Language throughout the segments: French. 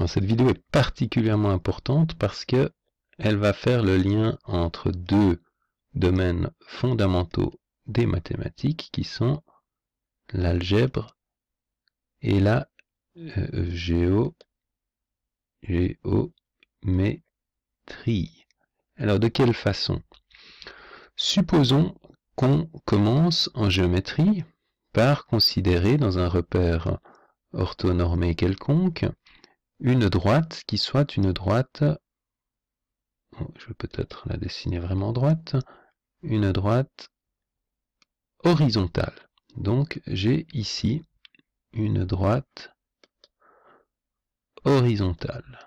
Bon, cette vidéo est particulièrement importante parce que elle va faire le lien entre deux domaines fondamentaux des mathématiques qui sont l'algèbre et la géométrie. Alors de quelle façon? Supposons qu'on commence en géométrie par considérer dans un repère orthonormé quelconque une droite qui soit une droite, je vais peut-être la dessiner vraiment droite, une droite horizontale. Donc j'ai ici une droite horizontale.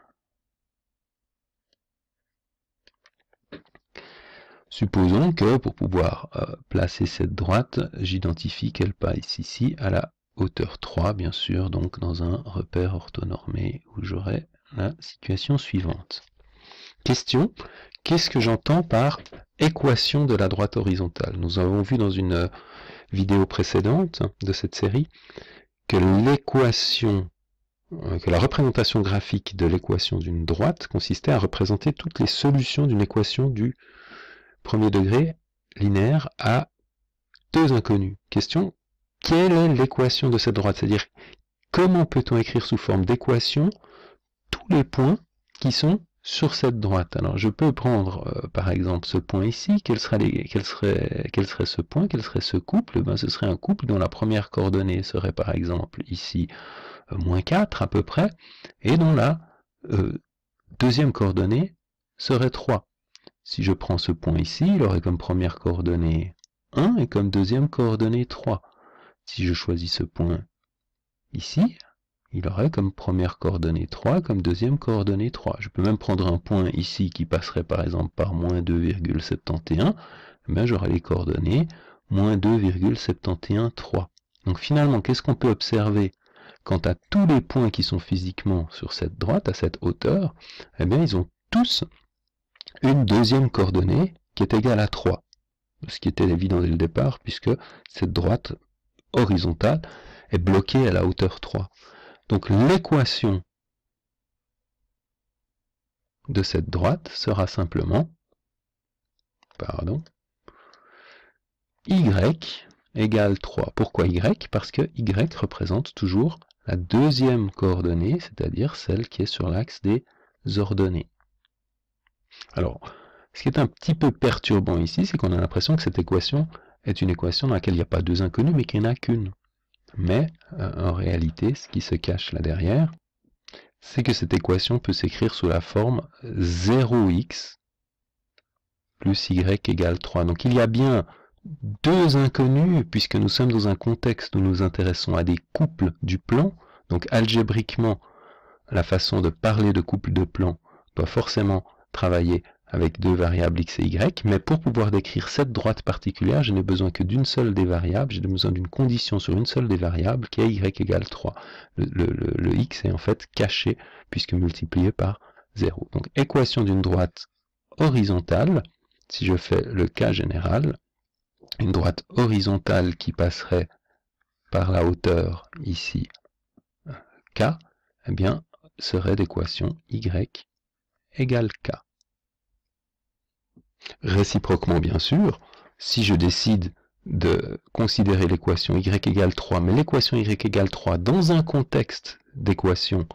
Supposons que pour pouvoir placer cette droite, j'identifie qu'elle passe ici à la hauteur 3, bien sûr, donc dans un repère orthonormé où j'aurai la situation suivante. Question, qu'est-ce que j'entends par équation de la droite horizontale? Nous avons vu dans une vidéo précédente de cette série que l'équation, que la représentation graphique de l'équation d'une droite consistait à représenter toutes les solutions d'une équation du premier degré linéaire à deux inconnus. Question, quelle est l'équation de cette droite? C'est-à-dire, comment peut-on écrire sous forme d'équation tous les points qui sont sur cette droite? Alors, je peux prendre, par exemple, ce point ici. Quel serait ce point? Quel serait ce couple? Ben, ce serait un couple dont la première coordonnée serait, par exemple, ici, moins 4 à peu près, et dont la deuxième coordonnée serait 3. Si je prends ce point ici, il aurait comme première coordonnée 1 et comme deuxième coordonnée 3. Si je choisis ce point ici, il aurait comme première coordonnée 3, comme deuxième coordonnée 3. Je peux même prendre un point ici qui passerait par exemple par moins 2,71, ben j'aurai les coordonnées moins 2,71, 3. Donc finalement, qu'est-ce qu'on peut observer quant à tous les points qui sont physiquement sur cette droite, à cette hauteur? Eh bien, ils ont tous une deuxième coordonnée qui est égale à 3. Ce qui était évident dès le départ, puisque cette droite horizontale est bloquée à la hauteur 3. Donc l'équation de cette droite sera simplement, y égale 3. Pourquoi y? Parce que y représente toujours la deuxième coordonnée, c'est-à-dire celle qui est sur l'axe des ordonnées. Alors, ce qui est un petit peu perturbant ici, c'est qu'on a l'impression que cette équation est une équation dans laquelle il n'y a pas deux inconnus, mais qu'il n'y en a qu'une. Mais, en réalité, ce qui se cache là derrière, c'est que cette équation peut s'écrire sous la forme 0x plus y égale 3. Donc il y a bien deux inconnus, puisque nous sommes dans un contexte où nous nous intéressons à des couples du plan. Donc algébriquement, la façon de parler de couple de plan doit forcément travailler avec deux variables x et y, mais pour pouvoir décrire cette droite particulière, je n'ai besoin que d'une seule des variables, j'ai besoin d'une condition sur une seule des variables qui est y égale 3. Le x est en fait caché puisque multiplié par 0. Donc équation d'une droite horizontale, si je fais le cas général, une droite horizontale qui passerait par la hauteur ici k, eh bien serait d'équation y égale k. Réciproquement, bien sûr, si je décide de considérer l'équation y égale 3, mais l'équation y égale 3 dans un contexte d'équation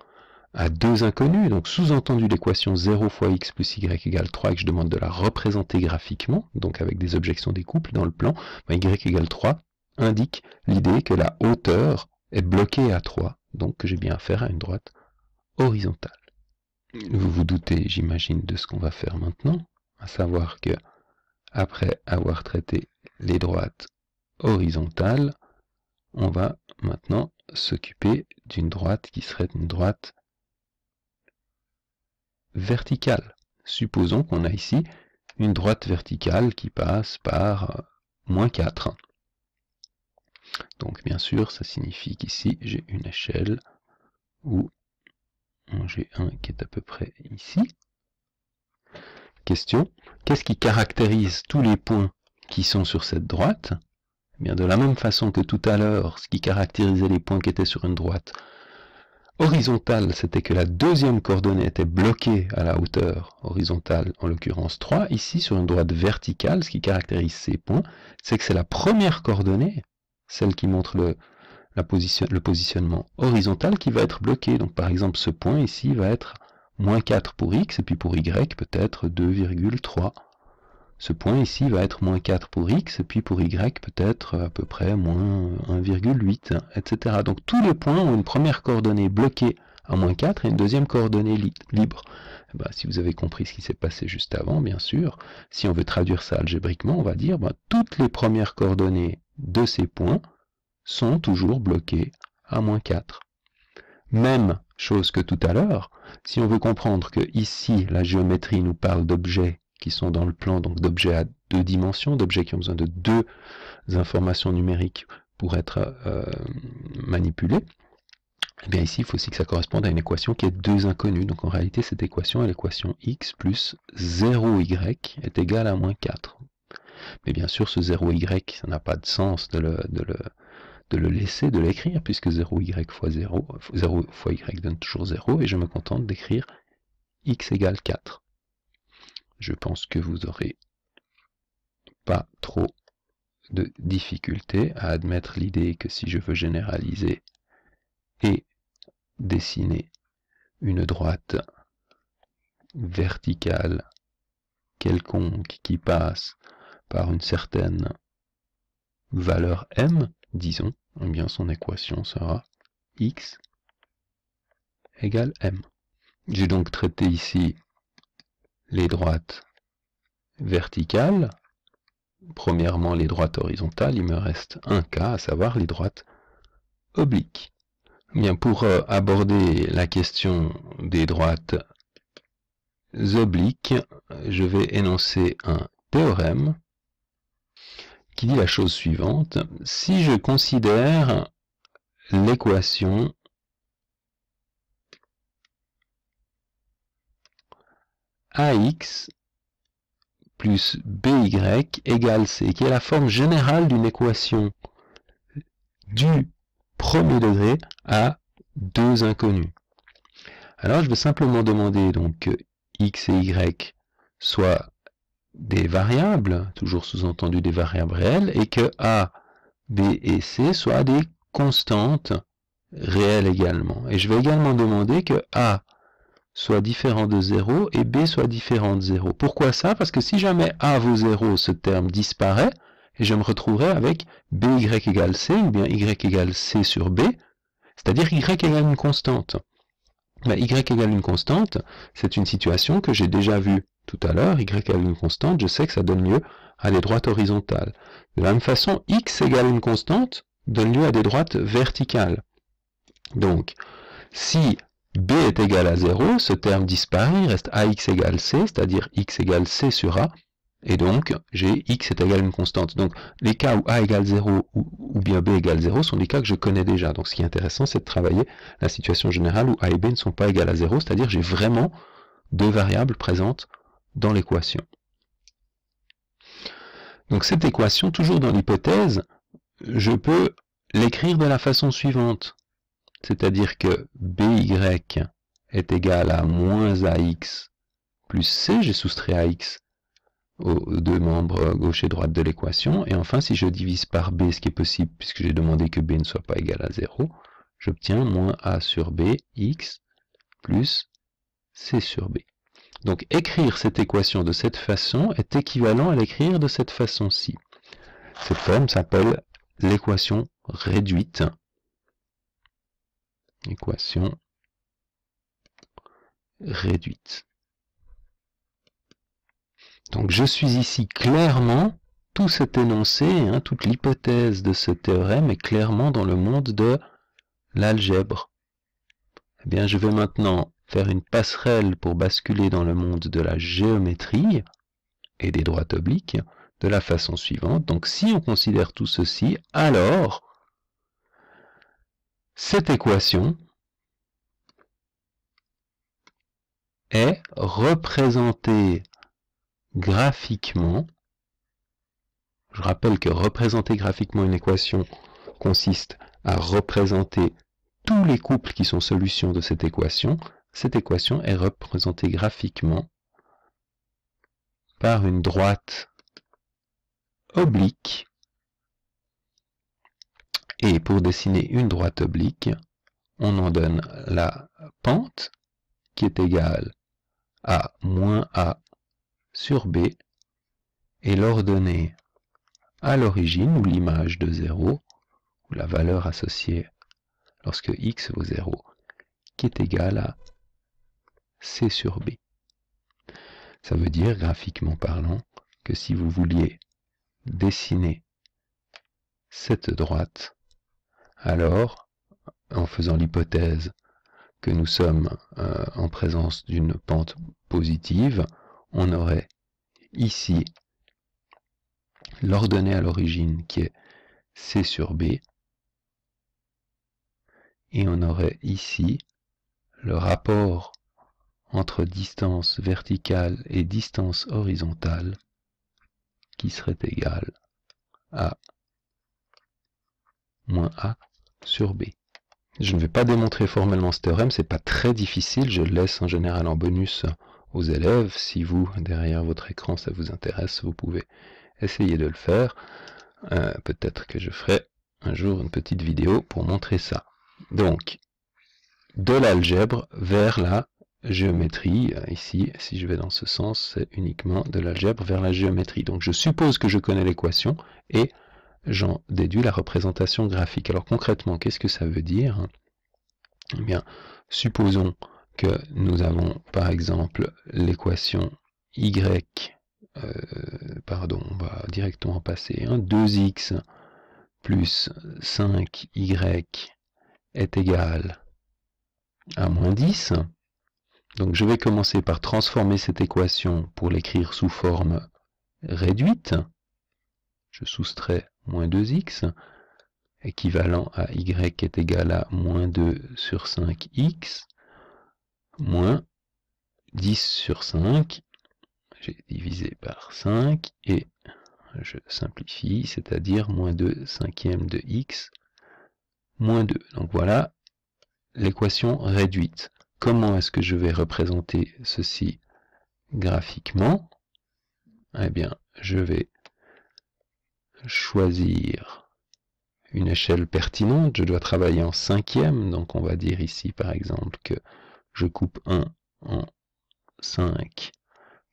à deux inconnus, donc sous-entendu l'équation 0 fois x plus y égale 3, et que je demande de la représenter graphiquement, donc avec des objections des couples dans le plan, ben y égale 3 indique l'idée que la hauteur est bloquée à 3, donc que j'ai bien affaire à une droite horizontale. Vous vous doutez, j'imagine, de ce qu'on va faire maintenant, à savoir que, après avoir traité les droites horizontales, on va maintenant s'occuper d'une droite qui serait une droite verticale. Supposons qu'on a ici une droite verticale qui passe par moins 4. Donc bien sûr, ça signifie qu'ici, j'ai une échelle où j'ai un qui est à peu près ici. Question, qu'est-ce qui caractérise tous les points qui sont sur cette droite? Eh bien, de la même façon que tout à l'heure, ce qui caractérisait les points qui étaient sur une droite Horizontale, c'était que la deuxième coordonnée était bloquée à la hauteur horizontale, en l'occurrence 3. Ici, sur une droite verticale, ce qui caractérise ces points, c'est que c'est la première coordonnée, celle qui montre le positionnement horizontal, qui va être bloquée. Donc par exemple, ce point ici va être moins 4 pour x, et puis pour y, peut-être 2,3. Ce point ici va être moins 4 pour x, et puis pour y, peut-être à peu près moins 1,8, etc. Donc tous les points ont une première coordonnée bloquée à moins 4 et une deuxième coordonnée libre. Et ben, si vous avez compris ce qui s'est passé juste avant, bien sûr, si on veut traduire ça algébriquement, on va dire toutes les premières coordonnées de ces points sont toujours bloquées à moins 4. Même chose que tout à l'heure, si on veut comprendre que ici, la géométrie nous parle d'objets qui sont dans le plan, donc d'objets à 2 dimensions, d'objets qui ont besoin de 2 informations numériques pour être manipulés, et bien ici, il faut aussi que ça corresponde à une équation qui est 2 inconnues. Donc en réalité, cette équation est l'équation x plus 0y est égal à moins 4. Mais bien sûr, ce 0y, ça n'a pas de sens de le laisser, de l'écrire, puisque 0y fois 0 fois y donne toujours 0, et je me contente d'écrire x égale 4. Je pense que vous n'aurez pas trop de difficultés à admettre l'idée que si je veux généraliser et dessiner une droite verticale quelconque qui passe par une certaine valeur m, disons, eh bien son équation sera x égale m. J'ai donc traité ici les droites verticales. Premièrement, les droites horizontales, il me reste un cas, à savoir les droites obliques. Bien, pour aborder la question des droites obliques, je vais énoncer un théorème qui dit la chose suivante. Si je considère l'équation ax plus by égale c, qui est la forme générale d'une équation du premier degré à 2 inconnus. Alors je vais simplement demander donc que x et y soient des variables, toujours sous-entendu des variables réelles, et que a, b et c soient des constantes réelles également. Et je vais également demander que a soit différent de 0 et b soit différent de 0. Pourquoi ça? Parce que si jamais a vaut 0, ce terme disparaît, et je me retrouverai avec by égale c, ou bien y égale c sur b, c'est-à-dire y égale une constante. Mais y égale une constante, c'est une situation que j'ai déjà vue tout à l'heure. Y égale une constante, je sais que ça donne lieu à des droites horizontales. De la même façon, x égale une constante donne lieu à des droites verticales. Donc, si b est égal à 0, ce terme disparaît, il reste ax égale c, c'est-à-dire x égale c sur a, et donc j'ai x est égal à une constante. Donc les cas où a égale 0 ou bien b égale 0 sont des cas que je connais déjà. Donc ce qui est intéressant, c'est de travailler la situation générale où a et b ne sont pas égales à 0, c'est-à-dire j'ai vraiment 2 variables présentes dans l'équation. Donc cette équation, toujours dans l'hypothèse, je peux l'écrire de la façon suivante. C'est-à-dire que by est égal à moins ax plus c, j'ai soustrait ax aux 2 membres gauche et droite de l'équation, et enfin si je divise par b, ce qui est possible puisque j'ai demandé que b ne soit pas égal à 0, j'obtiens moins a sur b, x, plus c sur b. Donc écrire cette équation de cette façon est équivalent à l'écrire de cette façon-ci. Cette forme s'appelle l'équation réduite. Équation réduite. Donc je suis ici clairement, tout cet énoncé, toute l'hypothèse de ce théorème est clairement dans le monde de l'algèbre. Eh bien, je vais maintenant faire une passerelle pour basculer dans le monde de la géométrie et des droites obliques de la façon suivante. Donc si on considère tout ceci, alors cette équation est représentée graphiquement. Je rappelle que représenter graphiquement une équation consiste à représenter tous les couples qui sont solutions de cette équation est représentée graphiquement par une droite oblique. Et pour dessiner une droite oblique, on en donne la pente qui est égale à moins a sur b et l'ordonnée à l'origine, ou l'image de 0, ou la valeur associée lorsque x vaut 0, qui est égale à c sur b. Ça veut dire, graphiquement parlant, que si vous vouliez dessiner cette droite, alors, en faisant l'hypothèse que nous sommes en présence d'une pente positive, on aurait ici l'ordonnée à l'origine qui est c sur b, et on aurait ici le rapport entre distance verticale et distance horizontale qui serait égal à moins a sur b. Je ne vais pas démontrer formellement ce théorème, c'est pas très difficile, je le laisse en général en bonus aux élèves. Si vous, derrière votre écran, ça vous intéresse, vous pouvez essayer de le faire. Peut-être que je ferai un jour une petite vidéo pour montrer ça. Donc, de l'algèbre vers la géométrie, ici, si je vais dans ce sens, c'est uniquement de l'algèbre vers la géométrie. Donc je suppose que je connais l'équation et j'en déduis la représentation graphique. Alors concrètement, qu'est-ce que ça veut dire? Eh bien, supposons que nous avons par exemple l'équation y, on va directement passer, 2x plus 5y est égal à moins 10. Donc je vais commencer par transformer cette équation pour l'écrire sous forme réduite. Je soustrais moins 2x, équivalent à y est égal à moins 2 sur 5x, moins 10 sur 5, j'ai divisé par 5, et je simplifie, c'est-à-dire moins 2 cinquièmes de x, moins 2. Donc voilà l'équation réduite. Comment est-ce que je vais représenter ceci graphiquement? Eh bien, je vais choisir une échelle pertinente. Je dois travailler en cinquième, donc on va dire ici par exemple que je coupe 1 en 5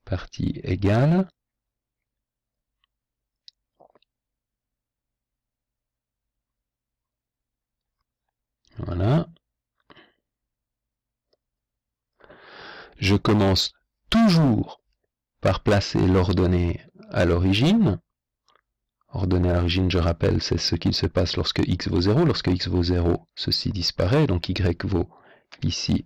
parties égales. Voilà. Je commence toujours par placer l'ordonnée à l'origine. Ordonnée à l'origine, je rappelle, c'est ce qu'il se passe lorsque x vaut 0. Lorsque x vaut 0, ceci disparaît, donc y vaut ici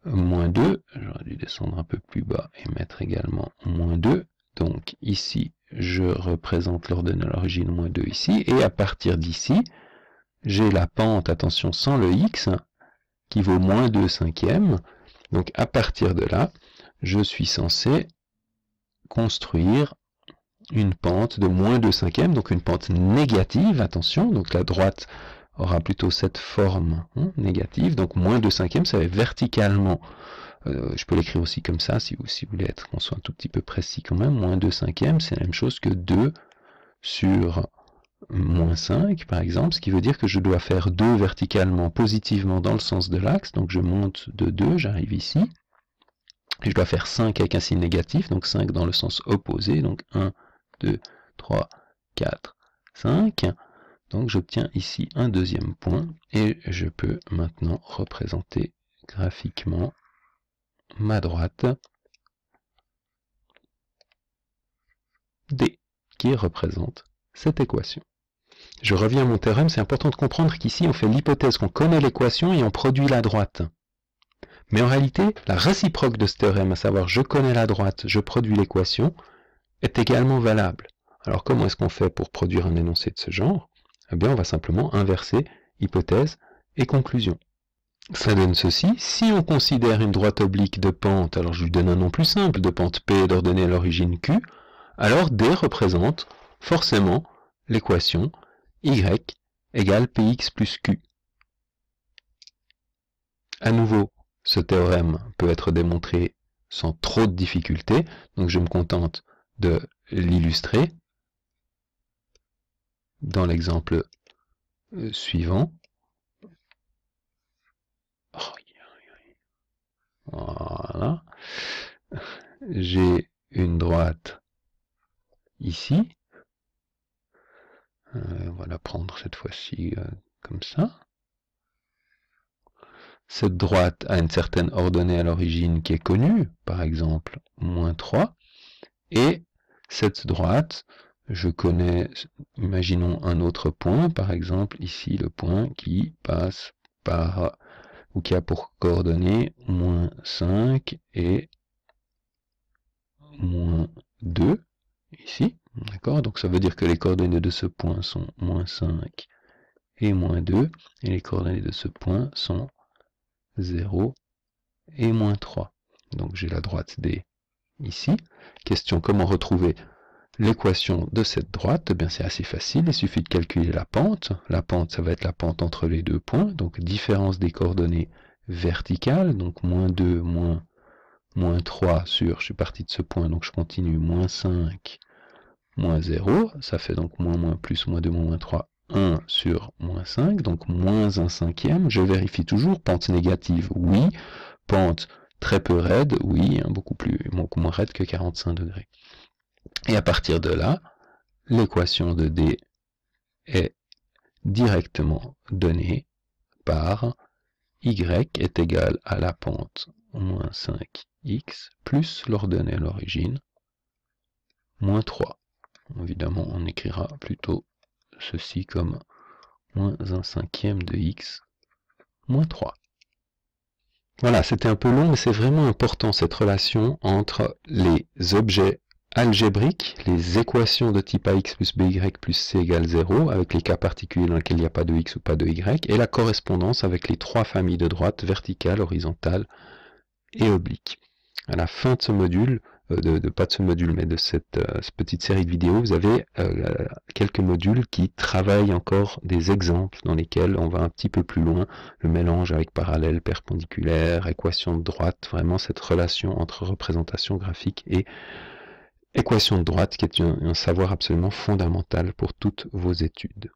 moins 2. J'aurais dû descendre un peu plus bas et mettre également moins 2. Donc ici, je représente l'ordonnée à l'origine moins 2 ici, et à partir d'ici, j'ai la pente, attention, sans le x, qui vaut moins 2 cinquièmes. Donc à partir de là, je suis censé construire une pente de moins 2 cinquièmes, donc une pente négative, attention, donc la droite aura plutôt cette forme négative, donc moins 2 cinquièmes, ça va verticalement, je peux l'écrire aussi comme ça, si vous voulez être, qu'on soit un tout petit peu précis quand même, moins 2 cinquièmes, c'est la même chose que 2 sur moins 5, par exemple, ce qui veut dire que je dois faire 2 verticalement, positivement dans le sens de l'axe, donc je monte de 2, j'arrive ici, et je dois faire 5 avec un signe négatif, donc 5 dans le sens opposé, donc 1, 2, 3, 4, 5, donc j'obtiens ici un deuxième point, et je peux maintenant représenter graphiquement ma droite D, qui représente cette équation. Je reviens à mon théorème, c'est important de comprendre qu'ici on fait l'hypothèse qu'on connaît l'équation et on produit la droite. Mais en réalité, la réciproque de ce théorème, à savoir je connais la droite, je produis l'équation, est également valable. Alors comment est-ce qu'on fait pour produire un énoncé de ce genre? Eh bien on va simplement inverser hypothèse et conclusion. Ça donne ceci, si on considère une droite oblique de pente, alors je lui donne un nom plus simple, de pente P d'ordonnée à l'origine Q, alors D représente forcément l'équation y égale px plus q. À nouveau, ce théorème peut être démontré sans trop de difficultés, donc je me contente de l'illustrer dans l'exemple suivant. Voilà. J'ai une droite ici. On va la prendre cette fois-ci comme ça. Cette droite a une certaine ordonnée à l'origine qui est connue, par exemple moins 3. Et cette droite, je connais, imaginons un autre point, par exemple ici le point qui passe par, ou qui a pour coordonnées moins 5 et moins 2, ici, d'accord? Donc ça veut dire que les coordonnées de ce point sont moins 5 et moins 2, et les coordonnées de ce point sont 0 et moins 3. Donc j'ai la droite D ici. Question, comment retrouver l'équation de cette droite? Eh bien c'est assez facile, il suffit de calculer la pente. La pente, ça va être la pente entre les deux points, donc différence des coordonnées verticales, donc moins 2, moins 3 sur, je suis parti de ce point, donc je continue, moins 5, moins 0, ça fait donc moins plus, moins 2, moins 3, 1 sur moins 5, donc moins 1 cinquième. Je vérifie toujours, pente négative, oui, pente très peu raide, oui, hein, beaucoup moins raide que 45 degrés. Et à partir de là, l'équation de D est directement donnée par y est égal à la pente moins 5x plus l'ordonnée à l'origine moins 3. Évidemment, on écrira plutôt ceci comme moins 1 cinquième de x moins 3. Voilà, c'était un peu long, mais c'est vraiment important cette relation entre les objets algébriques, les équations de type ax plus by plus c égale 0, avec les cas particuliers dans lesquels il n'y a pas de x ou pas de y, et la correspondance avec les trois familles de droites, verticale, horizontale et oblique. À la fin de ce module, pas de ce module, mais de cette petite série de vidéos, vous avez quelques modules qui travaillent encore des exemples dans lesquels on va un petit peu plus loin, le mélange avec parallèle, perpendiculaire, équation de droite, vraiment cette relation entre représentation graphique et équation de droite qui est un savoir absolument fondamental pour toutes vos études.